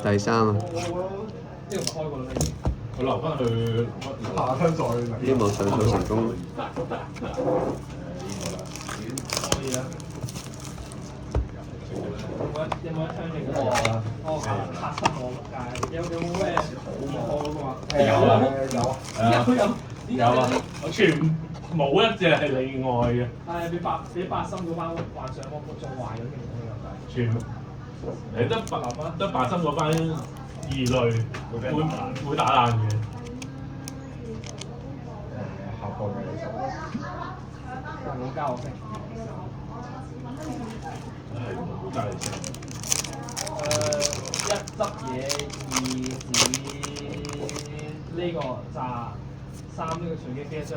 第三啊，呢個唔開過啦，佢留翻去下推再希望上訴成功。可以啊。有冇一槍型嘅？嚇親我仆街！有冇咩好嗰個啊？有啊，我全冇一隻係例外嘅，係俾八心嗰班幻想嗰個做壞咗添，全誒得白心嗰班異類會打爛嘅。下個嘅你就冇交我聲。係冇加你聲。一執嘢，二指呢個炸，三呢個隨機飛一張。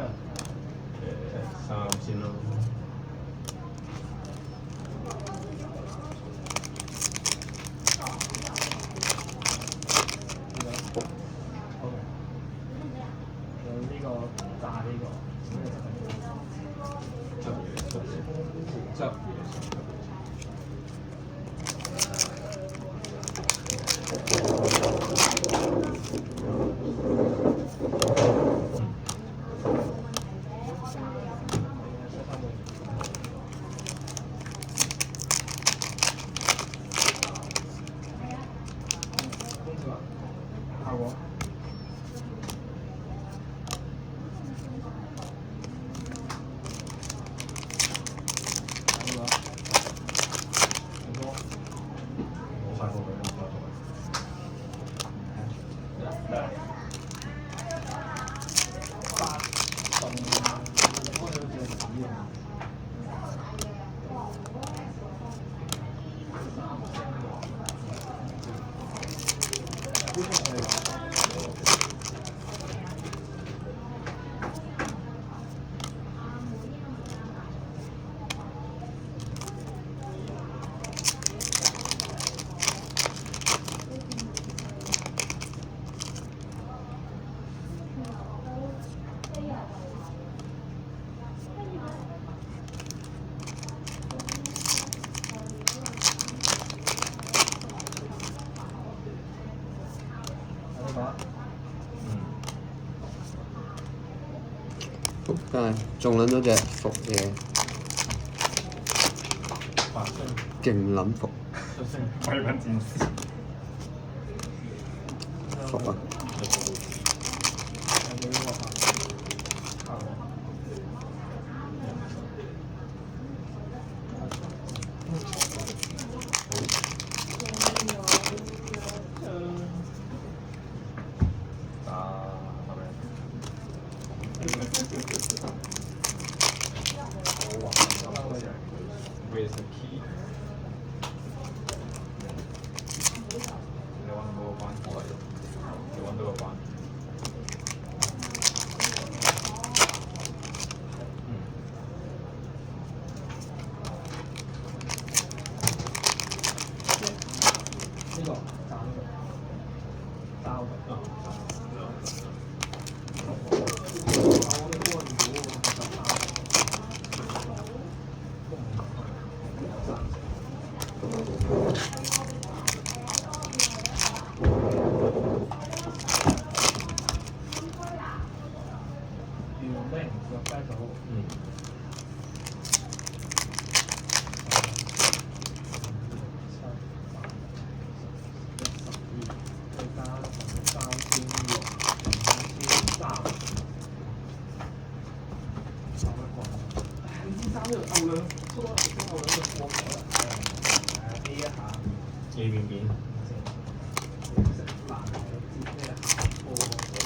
三先咯。呢個炸呢個，執嘢。效果。下個嘅仆街，中撚咗隻伏嘢，勁撚伏，貴賓戰士，伏啊！Where's the key? You want number one? You want number one? 呢個炸呢個，炸佢。A 邊邊？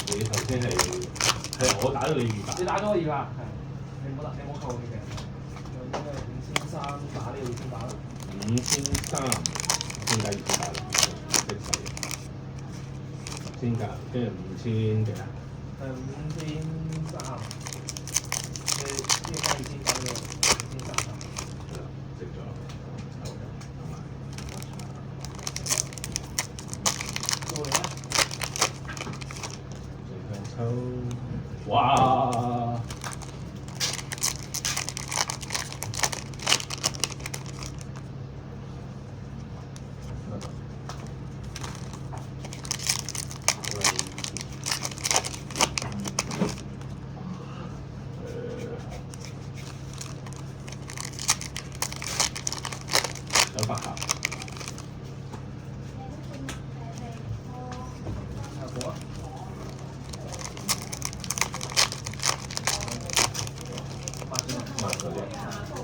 你頭先係我打到你200。你打咗我200，係。你冇扣你嘅。咁咪5300打呢個先打啦。5300先加200啦，即使先加，跟住5000幾啊？係5300。你加2000打呢個5300。係啦，食咗。哇！有發酵。下火啊！抹咗。抹咗啫。